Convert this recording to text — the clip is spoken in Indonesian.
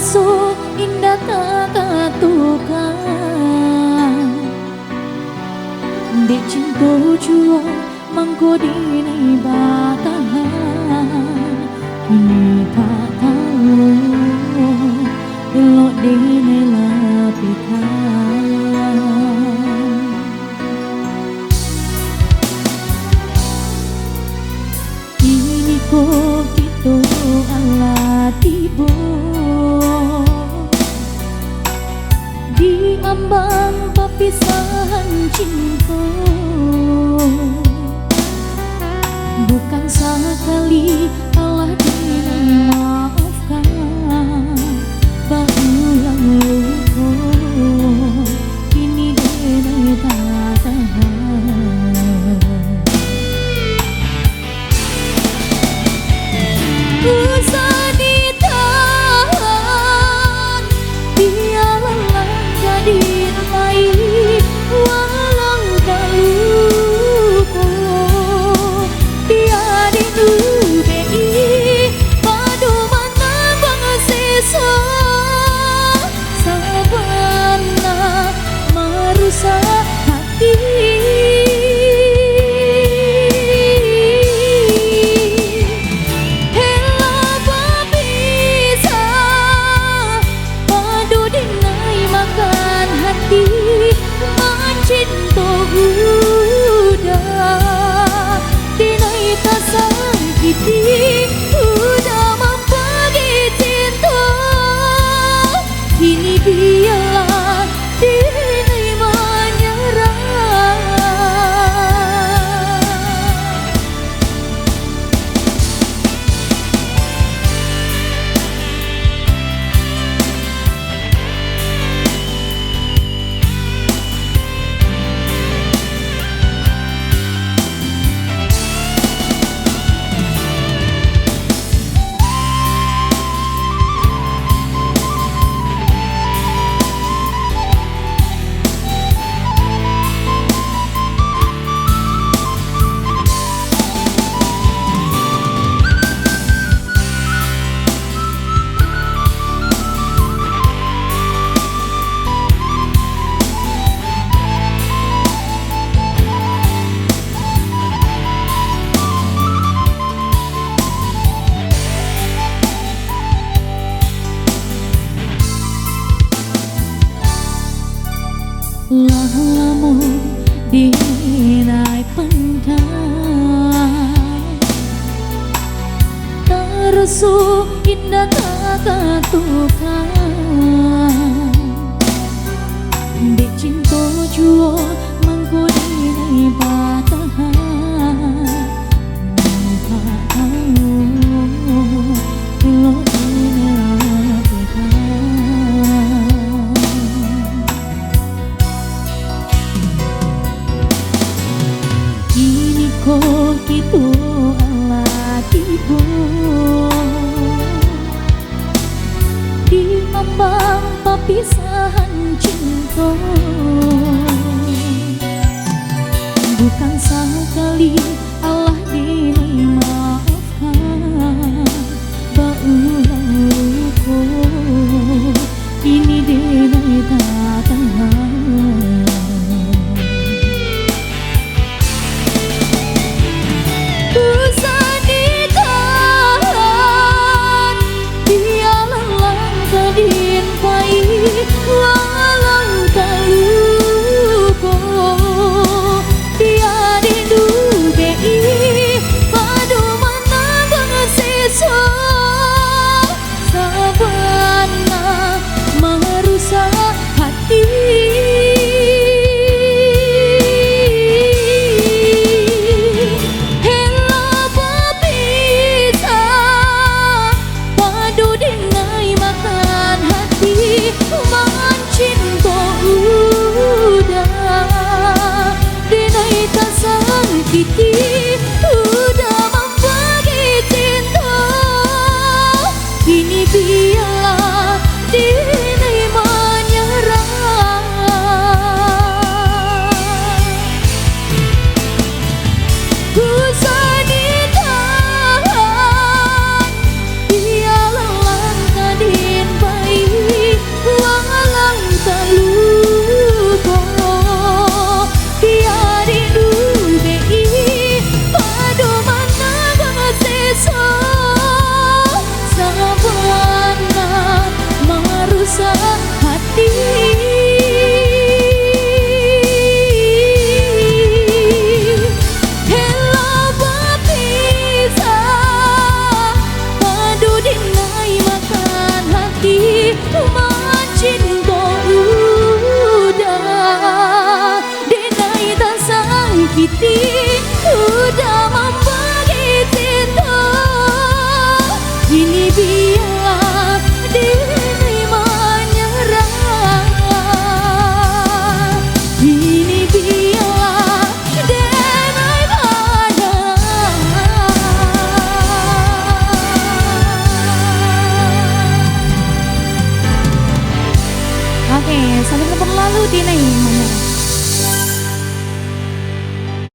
resu indah katukan di cinta jua mangko dini batahan kini tak tahu elok dini lapikan kini kok gitu ala tiba di ambang perpisahan cinta bukan sekali Allah dimaafkan berulang luka kini dene tak tahan usah ditahan biarlah langkah diraih walau tak luka biarin UBI padu menambang sisa sabana merusak hati cinta udah dinai tak sakiti udah membagi cinta kini biarlah dinai menyerah lamu dinai pendai teresu indah katukan di cinta jua mangko dinai batahan tak tahu elok dini lapikan kini kok gitu ala tiba di ambang perpisahan cinta bukan sekali Allah dinai maafkan berulang luka kini dinai tak tahan usah ditahan biarlah langkah diraih walau tak luka biarin UBI padu menambang sisa sabana merusak hati cinta udah dinai tak sakiti udah membagi cinta kini biarlah